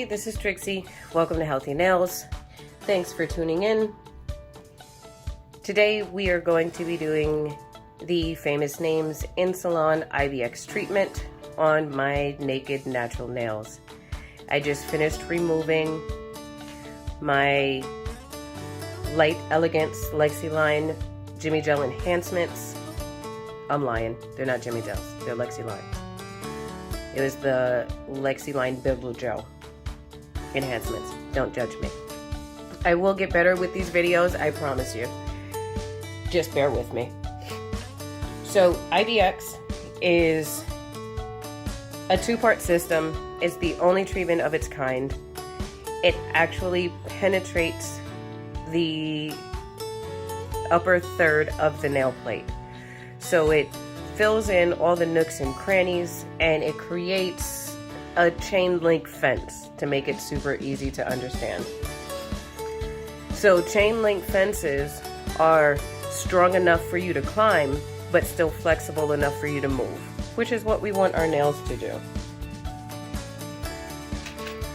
this is Trixie. Welcome to Healthy Nails. Thanks for tuning in. Today we are going to be doing the Famous Names In-Salon IBX treatment on my naked natural nails. I just finished removing my Light Elegance Lexi-Line Jimmy Gel enhancements. I'm lying, they're not Jimmy Gels, they're Lexi-Line. It was the Lexi-Line Brittle Gel enhancements. Don't judge me. I will get better with these videos, I promise you. Just bear with me. So IBX is a two-part system. It's the only treatment of its kind. It actually penetrates the upper third of the nail plate. So it fills in all the nooks and crannies, and it creates a chain link fence to make it super easy to understand. So chain link fences are strong enough for you to climb, but still flexible enough for you to move, which is what we want our nails to do.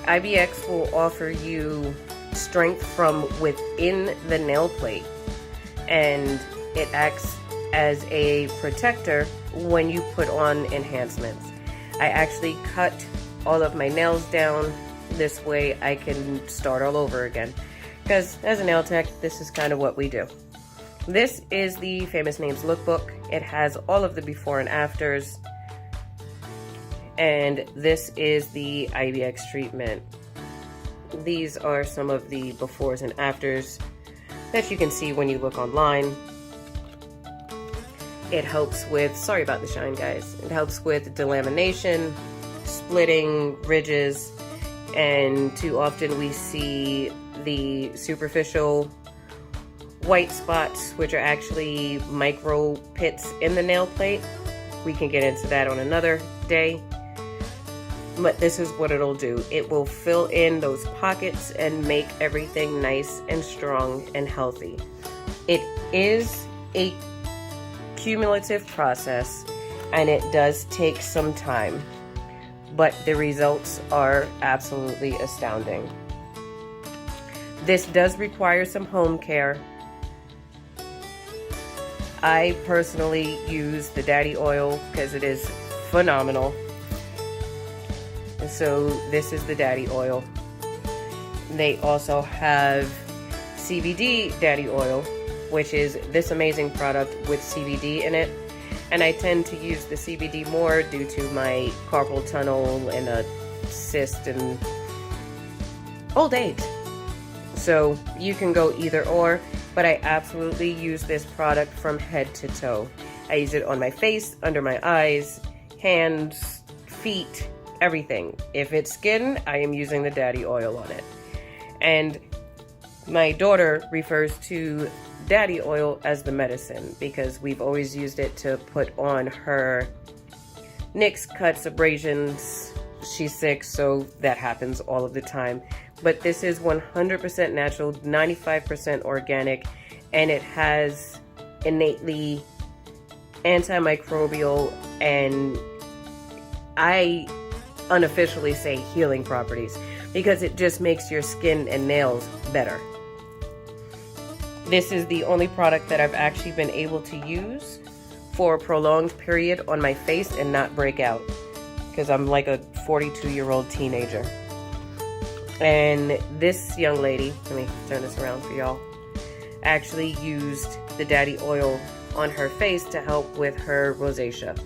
IBX will offer you strength from within the nail plate, and it acts as a protector when you put on enhancements. I actually cut all of my nails down. This way I can start all over again. Because as a nail tech, this is kind of what we do. This is the Famous Names lookbook. It has all of the before and afters. And this is the IBX treatment. These are some of the befores and afters that you can see when you look online. It helps with, sorry about the shine guys, it helps with delamination, splitting, ridges, and too often we see the superficial white spots, which are actually micro pits in the nail plate. We can get into that on another day, but this is what it'll do. It will fill in those pockets and make everything nice and strong and healthy. It is a cumulative process, and it does take some time, but the results are absolutely astounding. This does require some home care. I personally use the Daddy oil because it is phenomenal. And so this is the Daddy oil. They also have CB-Dadi oil, which is this amazing product with CBD in it. And I tend to use the CBD more due to my carpal tunnel and a cyst and old age. So you can go either or, but I absolutely use this product from head to toe. I use it on my face, under my eyes, hands, feet, everything. If it's skin, I am using the Daddy oil on it. And my daughter refers to Daddy oil as the medicine because we've always used it to put on her nicks, cuts, abrasions. She's sick, so that happens all of the time. But this is 100% natural, 95% organic, and it has innately antimicrobial and I unofficially say healing properties because it just makes your skin and nails better. This is the only product that I've actually been able to use for a prolonged period on my face and not break out because I'm like a 42-year-old teenager. And this young lady, let me turn this around for y'all, actually used the Daddy oil on her face to help with her rosacea.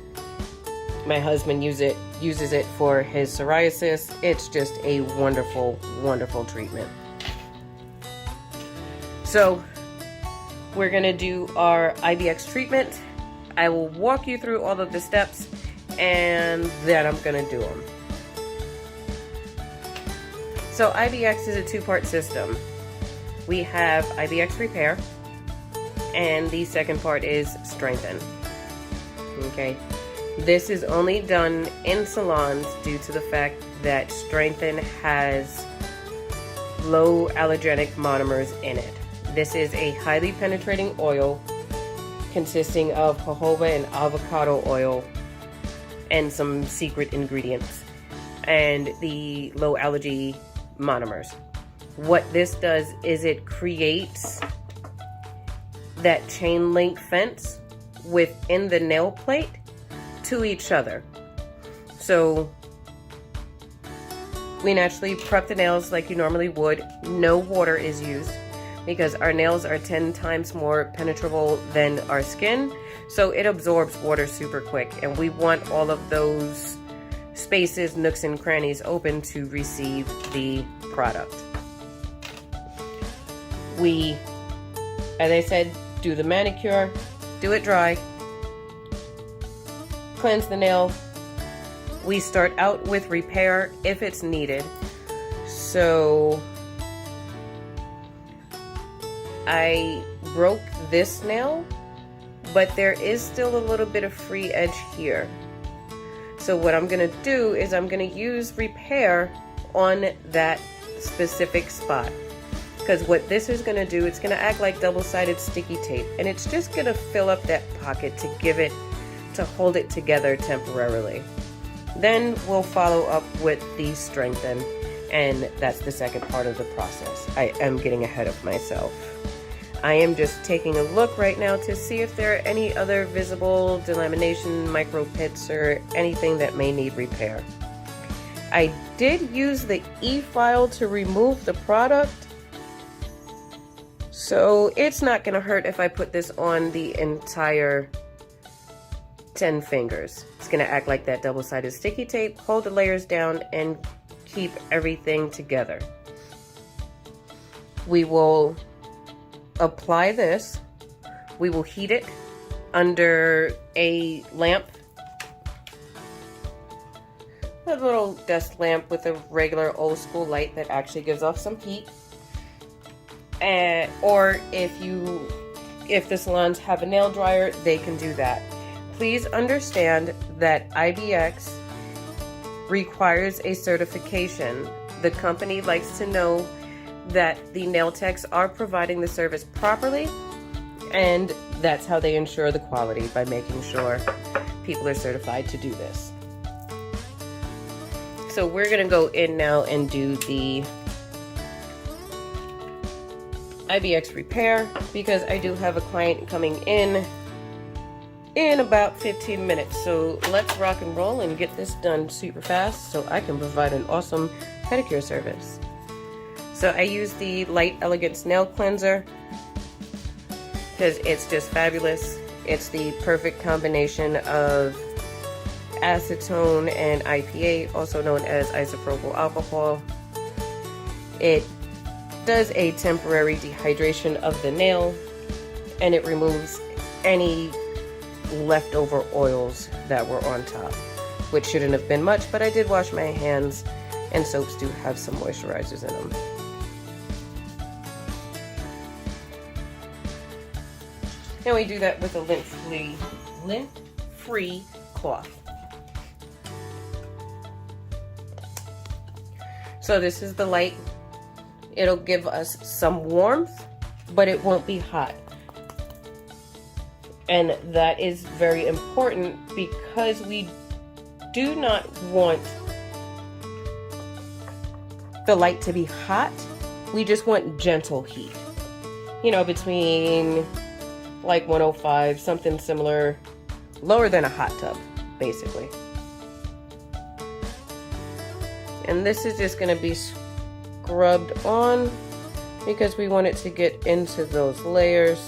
My husband uses it for his psoriasis. It's just a wonderful, wonderful treatment. So we're gonna do our IBX treatment. I will walk you through all of the steps and then I'm gonna do them. So IBX is a two-part system. We have IBX Repair, and the second part is Strengthen. Okay, this is only done in salons due to the fact that Strengthen has low allergenic monomers in it. This is a highly penetrating oil consisting of jojoba and avocado oil and some secret ingredients. And the low allergy monomers. What this does is it creates that chain link fence within the nail plate to each other. So we naturally prep the nails like you normally would. No water is used because our nails are 10 times more penetrable than our skin, so it absorbs water super quick, and we want all of those spaces, nooks and crannies open to receive the product. We, as I said, do the manicure, do it dry, cleanse the nail. We start out with repair if it's needed. So I broke this nail, but there is still a little bit of free edge here. So what I'm gonna do is I'm gonna use repair on that specific spot. Because what this is gonna do, it's gonna act like double-sided sticky tape, and it's just gonna fill up that pocket to hold it together temporarily. Then we'll follow up with the strengthen, and that's the second part of the process. I am getting ahead of myself. I am just taking a look right now to see if there are any other visible delamination, micro pits, or anything that may need repair. I did use the E-file to remove the product, so it's not going to hurt if I put this on the entire 10 fingers. It's going to act like that double-sided sticky tape, hold the layers down, and keep everything together. We will apply this. We will heat it under a lamp, a little desk lamp with a regular old school light that actually gives off some heat. Or if the salons have a nail dryer, they can do that. Please understand that IBX requires a certification. The company likes to know that the nail techs are providing the service properly, and that's how they ensure the quality, by making sure people are certified to do this. So we're gonna go in now and do the IBX repair, because I do have a client coming in about 15 minutes. So let's rock and roll and get this done super fast so I can provide an awesome pedicure service. So I use the Light Elegance Nail Cleanser because it's just fabulous. It's the perfect combination of acetone and IPA, also known as isopropyl alcohol. It does a temporary dehydration of the nail, and it removes any leftover oils that were on top, which shouldn't have been much, but I did wash my hands, and soaps do have some moisturizers in them. And we do that with a lint-free cloth. So this is the light. It'll give us some warmth, but it won't be hot. And that is very important because we do not want the light to be hot. We just want gentle heat. You know, between like 105, something similar, lower than a hot tub, basically. And this is just going to be scrubbed on because we want it to get into those layers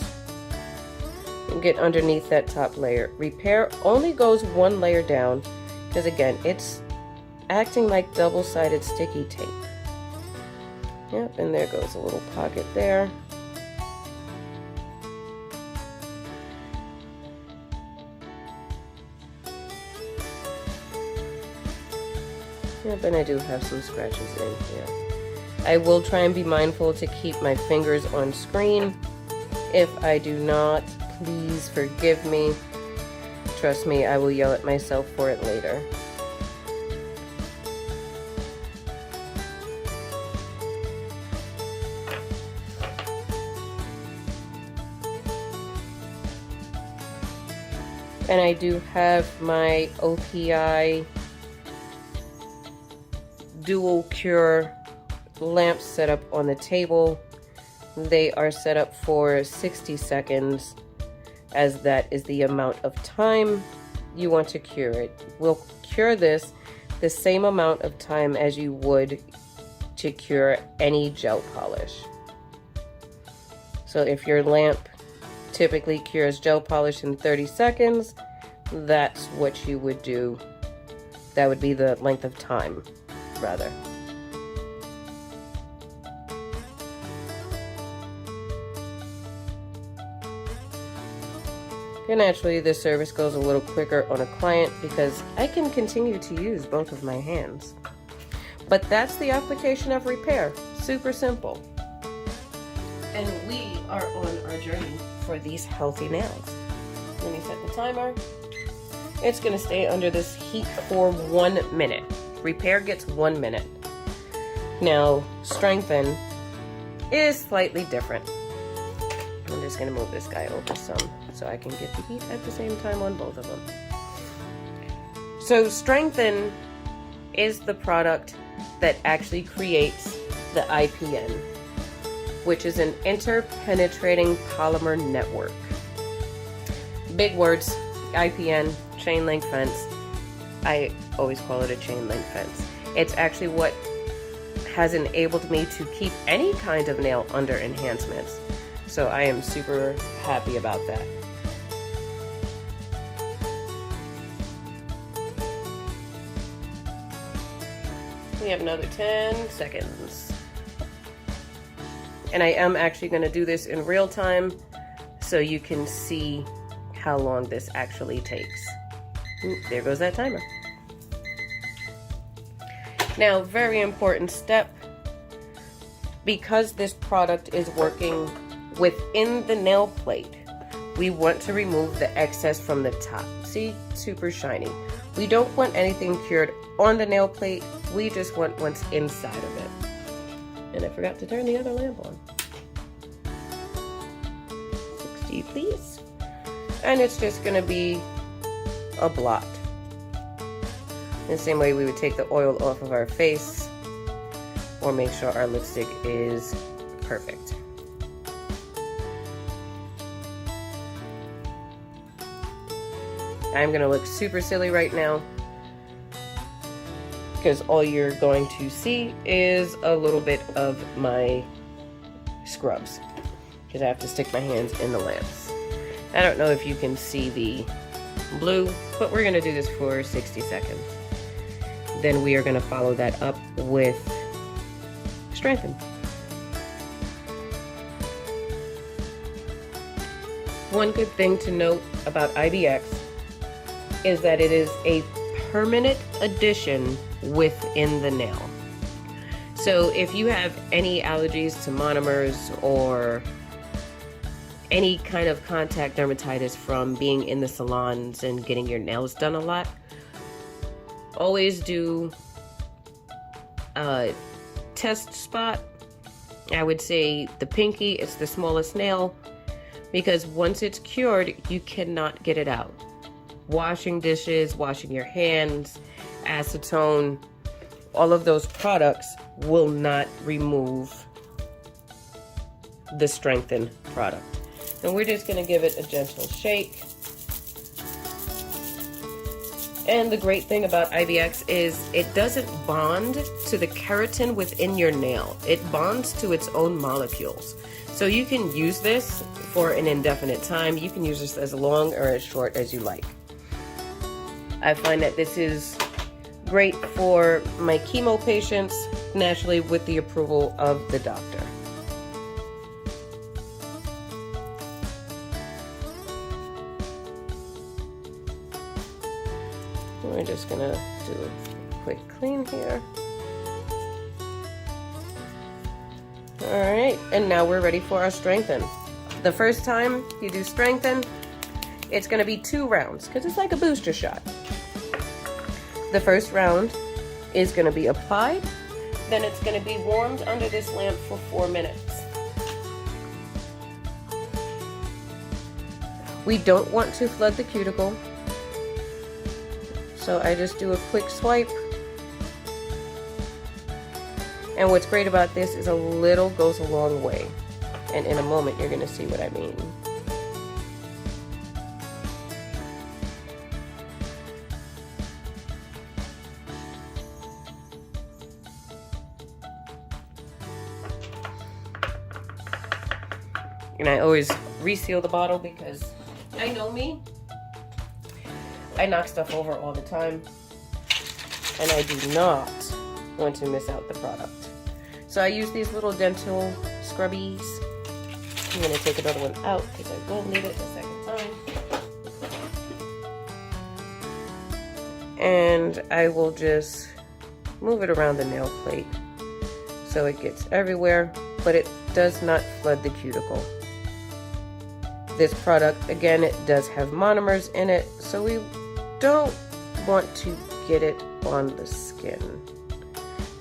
and get underneath that top layer. Repair only goes one layer down because, again, it's acting like double-sided sticky tape. Yep, and there goes a little pocket there. Yep, and I do have some scratches in here. I will try and be mindful to keep my fingers on screen. If I do not, please forgive me. Trust me, I will yell at myself for it later. And I do have my OPI Dual Cure lamps set up on the table, they are set up for 60 seconds, as that is the amount of time you want to cure it. We'll cure this the same amount of time as you would to cure any gel polish. So if your lamp typically cures gel polish in 30 seconds, that's what you would do. That would be the length of time, rather. And naturally, this service goes a little quicker on a client because I can continue to use both of my hands. But that's the application of repair. Super simple. And we are on our journey for these healthy nails. Let me set the timer. It's going to stay under this heat for 1 minute. Repair gets 1 minute. Now, strengthen is slightly different. I'm just going to move this guy over some so I can get the heat at the same time on both of them. So strengthen is the product that actually creates the IPN, which is an interpenetrating polymer network. Big words, IPN, chain link fence. I always call it a chain link fence. It's actually what has enabled me to keep any kind of nail under enhancements. So I am super happy about that. We have another 10 seconds. And I am actually going to do this in real time so you can see how long this actually takes. There goes that timer. Now, very important step. Because this product is working within the nail plate, we want to remove the excess from the top. See, super shiny. We don't want anything cured on the nail plate. We just want what's inside of it. And I forgot to turn the other lamp on. 60, please. And it's just gonna be a blot. In the same way we would take the oil off of our face or make sure our lipstick is perfect. I'm gonna look super silly right now because all you're going to see is a little bit of my scrubs because I have to stick my hands in the lamps. I don't know if you can see the blue, but we're gonna do this for 60 seconds. Then we are gonna follow that up with strengthen. One good thing to note about IBX is that it is a permanent addition within the nail. So if you have any allergies to monomers or any kind of contact dermatitis from being in the salons and getting your nails done a lot, always do a test spot. I would say the pinky, it's the smallest nail, because once it's cured, you cannot get it out. Washing dishes, washing your hands, acetone, all of those products will not remove the strengthen product. And we're just going to give it a gentle shake. And the great thing about IBX is it doesn't bond to the keratin within your nail. It bonds to its own molecules. So you can use this for an indefinite time. You can use this as long or as short as you like. I find that this is great for my chemo patients, naturally with the approval of the doctor. We're just gonna do a quick clean here. All right, and now we're ready for our strengthen. The first time you do strengthen, it's gonna be 2 rounds because it's like a booster shot. The first round is gonna be applied, then it's gonna be warmed under this lamp for 4 minutes. We don't want to flood the cuticle, so I just do a quick swipe. And what's great about this is a little goes a long way. And in a moment, you're going to see what I mean. And I always reseal the bottle because I know me. I knock stuff over all the time. And I do not want to miss out the product. So I use these little dental scrubbies. I'm going to take another one out because I will need it a second time. And I will just move it around the nail plate so it gets everywhere, but it does not flood the cuticle. This product, again, it does have monomers in it, so we don't want to get it on the skin.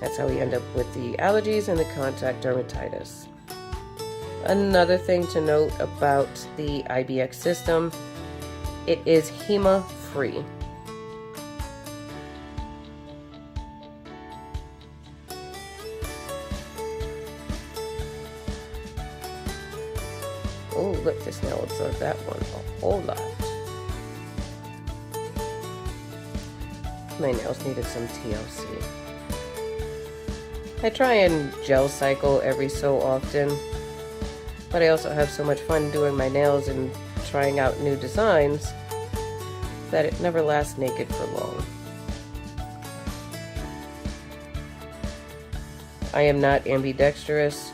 That's how we end up with the allergies and the contact dermatitis. Another thing to note about the IBX system, it is HEMA free. Oh, look, this nail absorbed that one a whole lot. My nails needed some TLC. I try and gel cycle every so often, but I also have so much fun doing my nails and trying out new designs that it never lasts naked for long. I am not ambidextrous,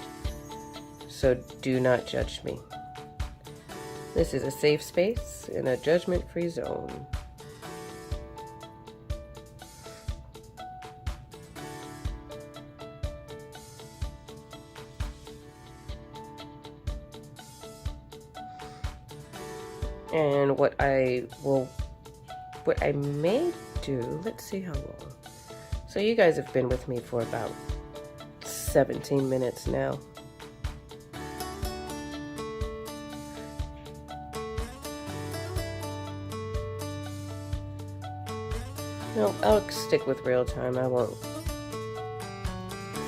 so do not judge me. This is a safe space in a judgment-free zone. And what I may do, let's see how long. So you guys have been with me for about 17 minutes now. No, I'll stick with real time. I won't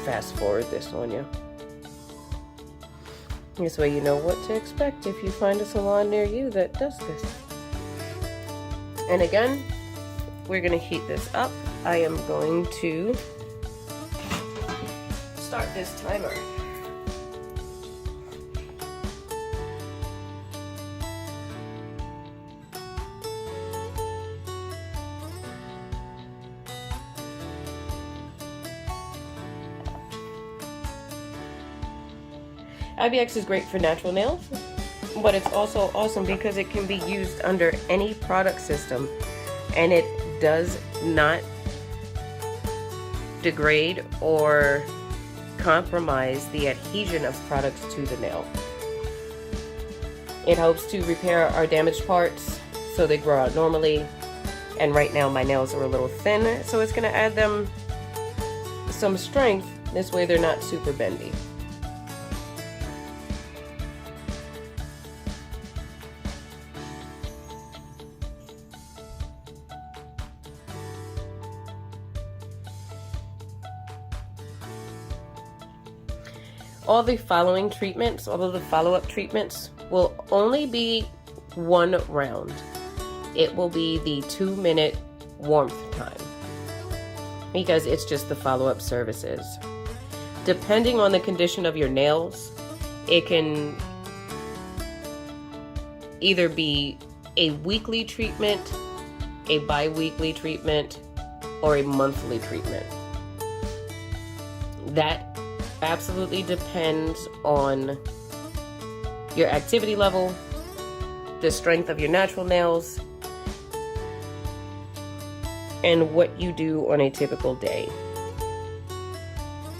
fast forward this on you. This way you know what to expect if you find a salon near you that does this. And again, we're going to heat this up. I am going to start this timer. IBX is great for natural nails, but it's also awesome because it can be used under any product system, and it does not degrade or compromise the adhesion of products to the nail. It helps to repair our damaged parts so they grow out normally, and right now my nails are a little thin, so it's going to add them some strength. This way they're not super bendy. All the following treatments, all of the follow-up treatments, will only be one round. It will be the 2-minute warmth time because it's just the follow-up services. Depending on the condition of your nails, it can either be a weekly treatment, a bi-weekly treatment, or a monthly treatment. That absolutely depends on your activity level, the strength of your natural nails, and what you do on a typical day.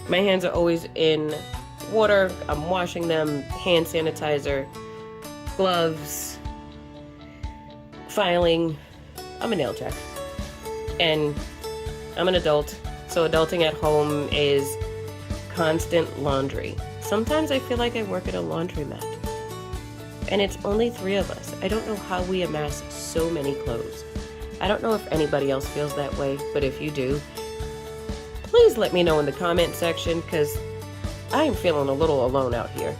My hands are always in water. I'm washing them, hand sanitizer, gloves, filing. I'm a nail tech, and I'm an adult, so adulting at home is constant laundry. Sometimes I feel like I work at a laundromat, and it's only 3 of us. I don't know how we amass so many clothes. I don't know if anybody else feels that way, but if you do, please let me know in the comment section, because I am feeling a little alone out here.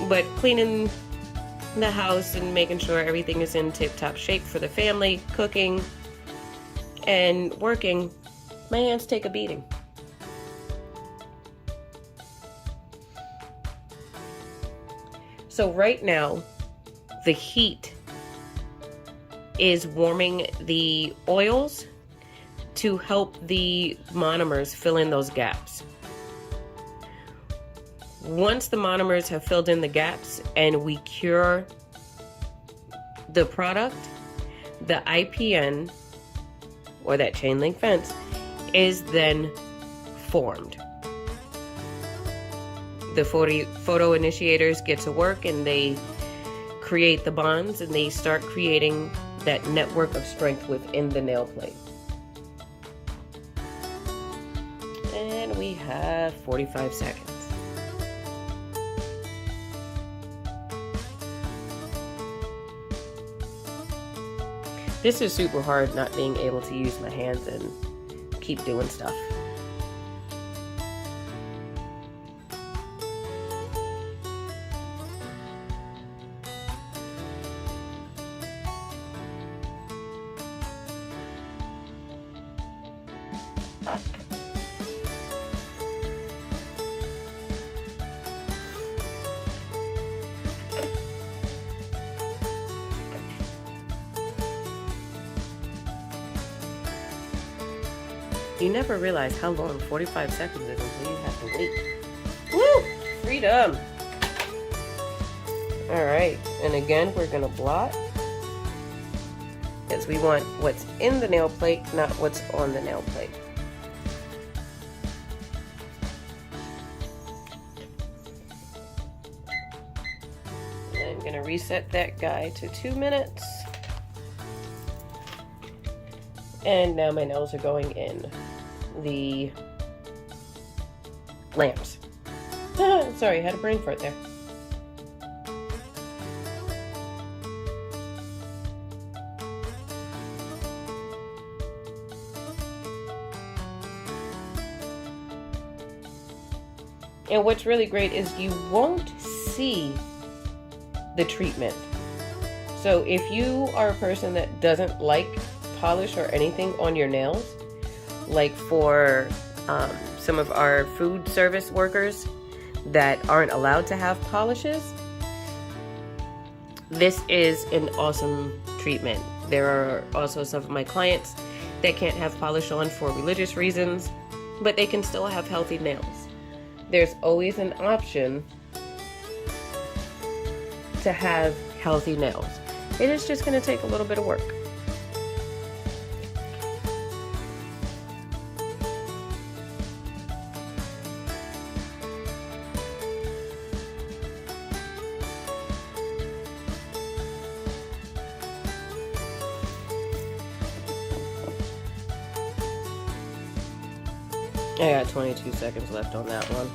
But cleaning the house and making sure everything is in tip-top shape for the family, cooking and working, my hands take a beating. So right now, the heat is warming the oils to help the monomers fill in those gaps. Once the monomers have filled in the gaps and we cure the product, the IPN, or that chain link fence, is then formed. The photo initiators get to work and they create the bonds, and they start creating that network of strength within the nail plate. And we have 45 seconds. This is super hard, not being able to use my hands and keep doing stuff. You never realize how long 45 seconds is until you have to wait. Woo! Freedom! Alright, and again, we're gonna blot, because we want what's in the nail plate, not what's on the nail plate. I'm gonna reset that guy to 2 minutes. And now my nails are going in the lamps. Sorry, I had a brain fart there. And what's really great is you won't see the treatment. So if you are a person that doesn't like polish or anything on your nails, like for some of our food service workers that aren't allowed to have polishes, this is an awesome treatment. There are also some of my clients that can't have polish on for religious reasons, but they can still have healthy nails. There's always an option to have healthy nails. It is just going to take a little bit of work. I got 22 seconds left on that one.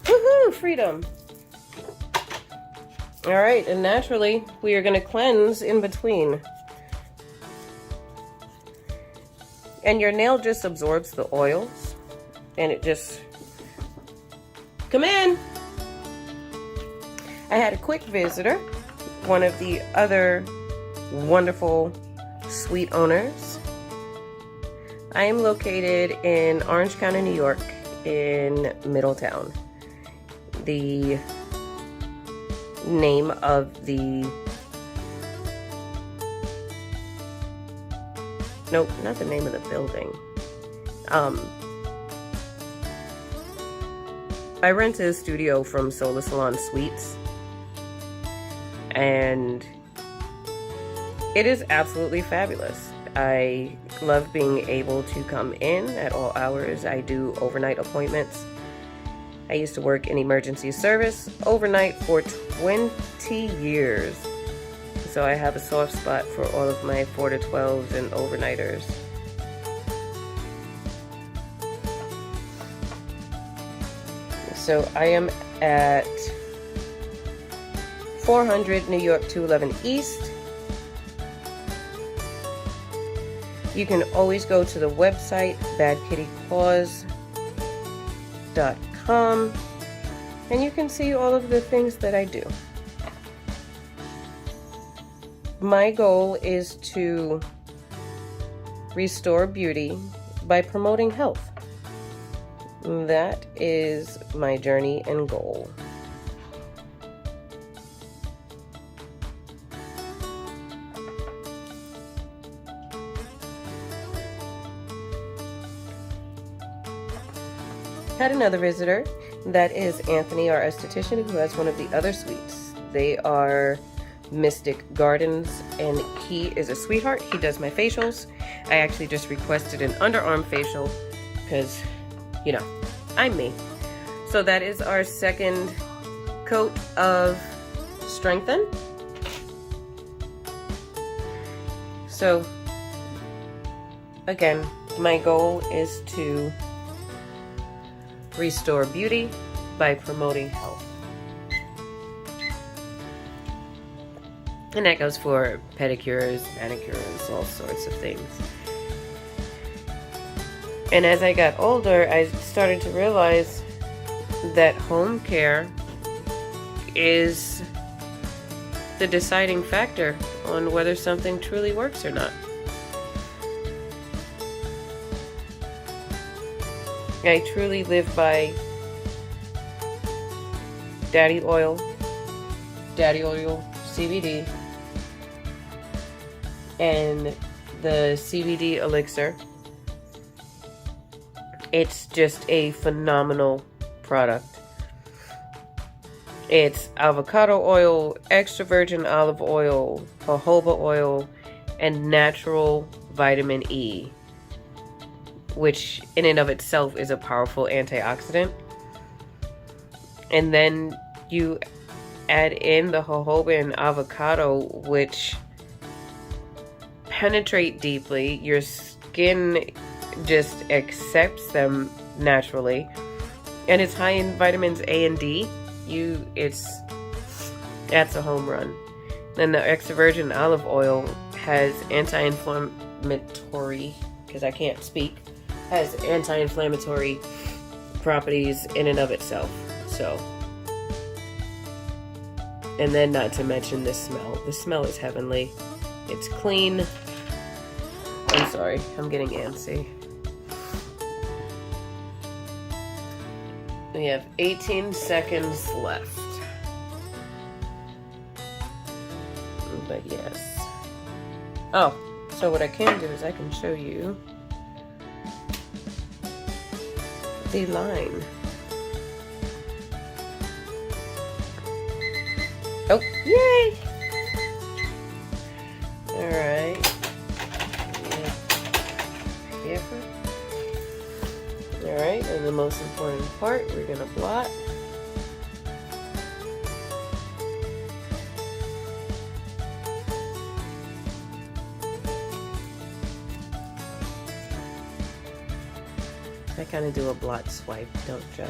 Woohoo! Freedom! Alright, and naturally, we are going to cleanse in between. And your nail just absorbs the oils, and it just, come in. I had a quick visitor, one of the other wonderful sweet owners. I am located in Orange County, New York, in Middletown. The name of the, nope, not the name of the building. I rented a studio from Solar Salon Suites, and it is absolutely fabulous. I love being able to come in at all hours. I do overnight appointments. I used to work in emergency service overnight for 20 years. so I have a soft spot for all of my 4 to 12s and overnighters. So I am at 400 New York 211 East. You can always go to the website, badkittyclaws.com, and you can see all of the things that I do. My goal is to restore beauty by promoting health. That is my journey and goal. Had another visitor, that is Anthony, our esthetician, who has one of the other suites. They are Mystic Gardens, and he is a sweetheart. He does my facials. I actually just requested an underarm facial because, you know, I'm me. So that is our second coat of Strengthen. So again, my goal is to restore beauty by promoting health. And that goes for pedicures, manicures, all sorts of things. And as I got older, I started to realize that home care is the deciding factor on whether something truly works or not. I truly live by Daddy oil, CBD, and the CBD elixir. It's just a phenomenal product. It's avocado oil, extra virgin olive oil, jojoba oil, and natural vitamin E, which in and of itself is a powerful antioxidant. And then you add in the jojoba and avocado, which penetrate deeply. Your skin just accepts them naturally. And it's high in vitamins A and D. That's a home run. Then the extra virgin olive oil has anti-inflammatory, because I can't speak, has anti-inflammatory properties in and of itself. So, and then not to mention the smell. The smell is heavenly. It's clean. I'm sorry, I'm getting antsy. We have 18 seconds left. But yes. Oh, so what I can do is I can show you the line. Oh, yay! Alright. Alright, and the most important part, we're gonna blot. I kind of do a blot swipe, don't judge.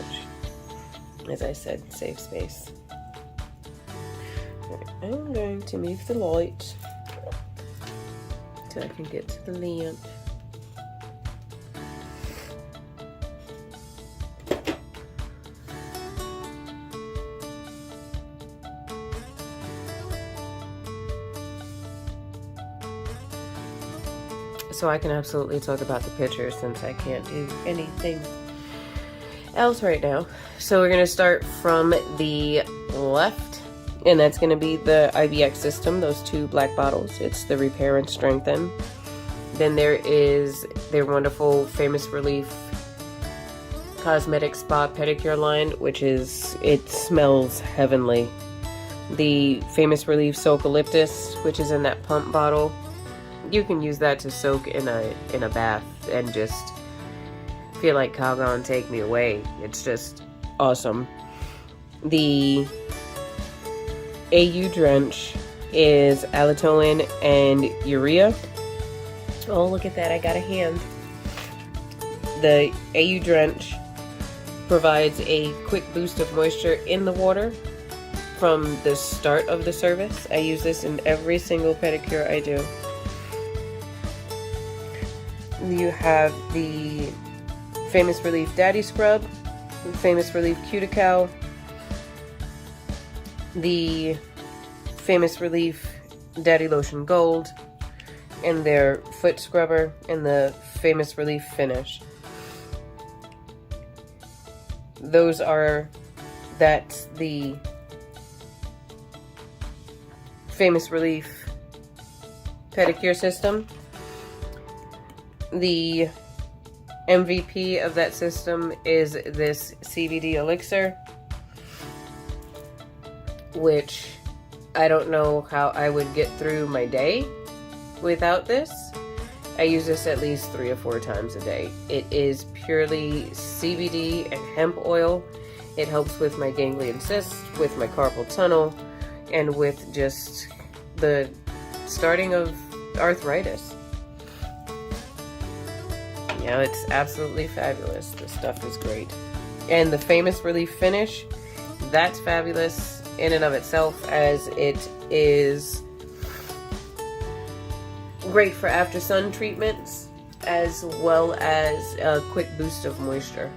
As I said, save space. Right, I'm going to move the light so I can get to the lamp. So I can absolutely talk about the picture since I can't do anything else right now. So we're going to start from the left, and that's going to be the IBX system, those two black bottles. It's the Repair and Strengthen. Then there is their wonderful Famous Relief Cosmetic Spa Pedicure line, which is, it smells heavenly. The Famous Relief Eucalyptus, which is in that pump bottle. You can use that to soak in a bath and just feel like Calgon take me away. It's just awesome. The AU Drench is allantoin and urea. Oh, look at that, I got a hand. The AU Drench provides a quick boost of moisture in the water from the start of the service. I use this in every single pedicure I do. You have the Famous Relief Daddy Scrub, Famous Relief Cuticle, the Famous Relief Daddy Lotion Gold, and their foot scrubber, and the Famous Relief Finish. That's the Famous Relief pedicure system. The MVP of that system is this CBD elixir, which I don't know how I would get through my day without this. I use this at least 3 or 4 times a day. It is purely CBD and hemp oil. It helps with my ganglion cysts, with my carpal tunnel, and with just the starting of arthritis. Yeah, it's absolutely fabulous. The stuff is great. And the Famous Relief Finish, that's fabulous in and of itself, as it is great for after sun treatments, as well as a quick boost of moisture.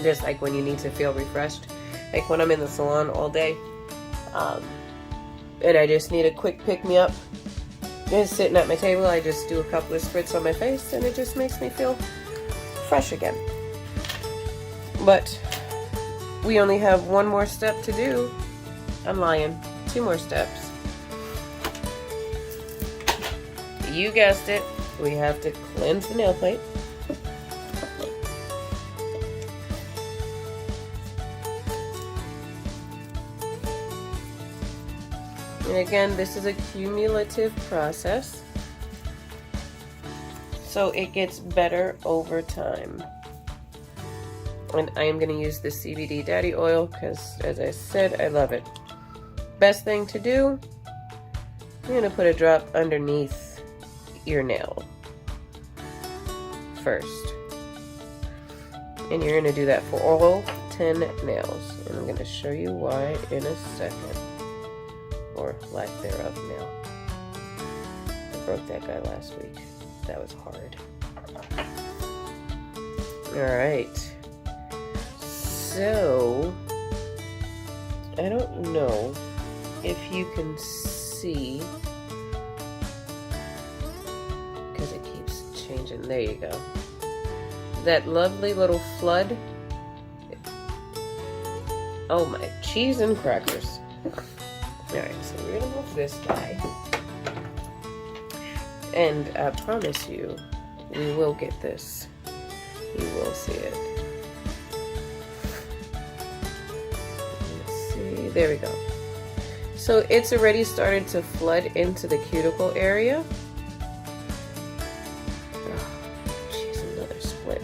Just like when you need to feel refreshed, like when I'm in the salon all day, and I just need a quick pick-me-up. Just sitting at my table, I just do a couple of spritz on my face, and it just makes me feel fresh again. But we only have one more step to do. I'm lying. 2 more steps. You guessed it. We have to cleanse the nail plate. And again, this is a cumulative process, so it gets better over time. And I am going to use the CB-Dadi oil because, as I said, I love it. Best thing to do, you're going to put a drop underneath your nail first. And you're going to do that for all 10 nails. And I'm going to show you why in a second. Or lack thereof now. I broke that guy last week. That was hard. Alright. So, I don't know if you can see, because it keeps changing. There you go. That lovely little flood. Oh my cheese and crackers. Alright, so we're gonna move this guy. And I promise you, we will get this. You will see it. Let's see, there we go. So it's already started to flood into the cuticle area. Oh, jeez, another split.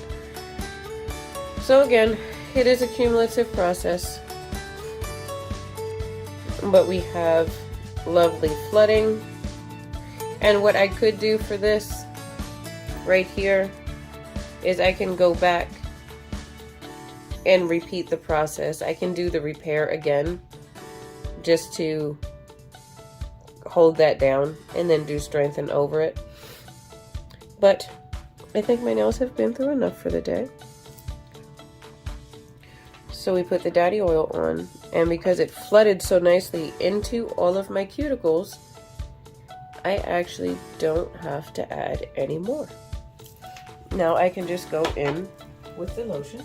So again, it is a cumulative process. But we have lovely flooding. And what I could do for this right here is I can go back and repeat the process. I can do the repair again just to hold that down and then do strengthen over it. But I think my nails have been through enough for the day. So we put the Daddy oil on, and because it flooded so nicely into all of my cuticles, I actually don't have to add any more. Now I can just go in with the lotion.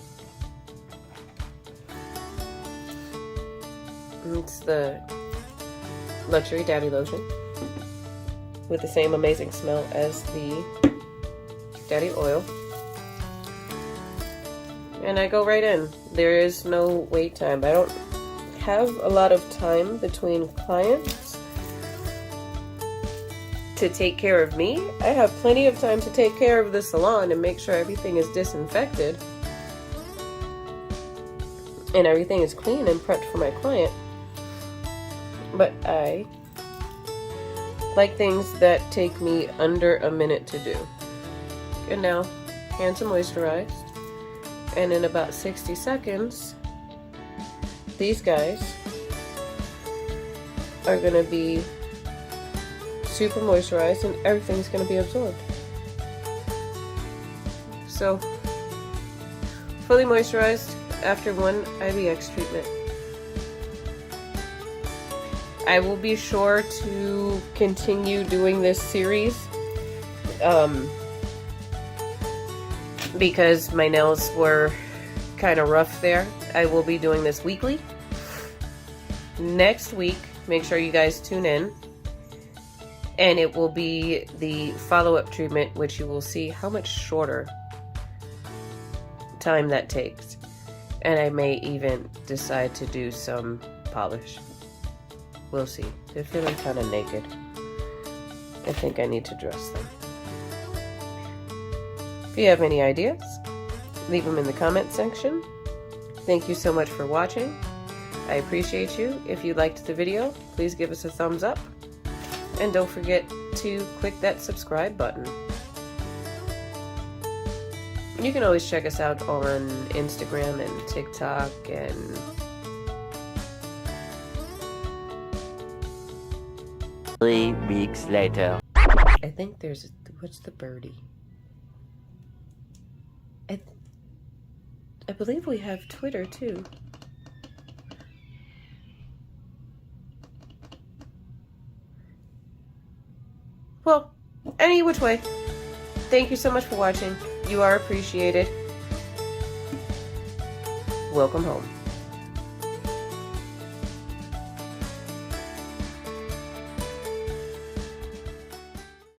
It's the Luxury Daddy Lotion with the same amazing smell as the Daddy oil. And I go right in. There is no wait time. I don't have a lot of time between clients to take care of me. I have plenty of time to take care of the salon and make sure everything is disinfected and everything is clean and prepped for my client. But I like things that take me under a minute to do. And now, hands are moisturized, and in about 60 seconds, these guys are gonna be super moisturized and everything's gonna be absorbed. So, fully moisturized after one IBX treatment. I will be sure to continue doing this series because my nails were kind of rough there. I will be doing this weekly. Next week, make sure you guys tune in, and it will be the follow-up treatment, which you will see how much shorter time that takes. And I may even decide to do some polish. We'll see. They're feeling kind of naked. I think I need to dress them. If you have any ideas, leave them in the comment section. Thank you so much for watching. I appreciate you. If you liked the video, please give us a thumbs up. And don't forget to click that subscribe button. You can always check us out on Instagram and TikTok and 3 weeks later. I think there's what's the birdie? I believe we have Twitter too. Well, any which way. Thank you so much for watching. You are appreciated. Welcome home.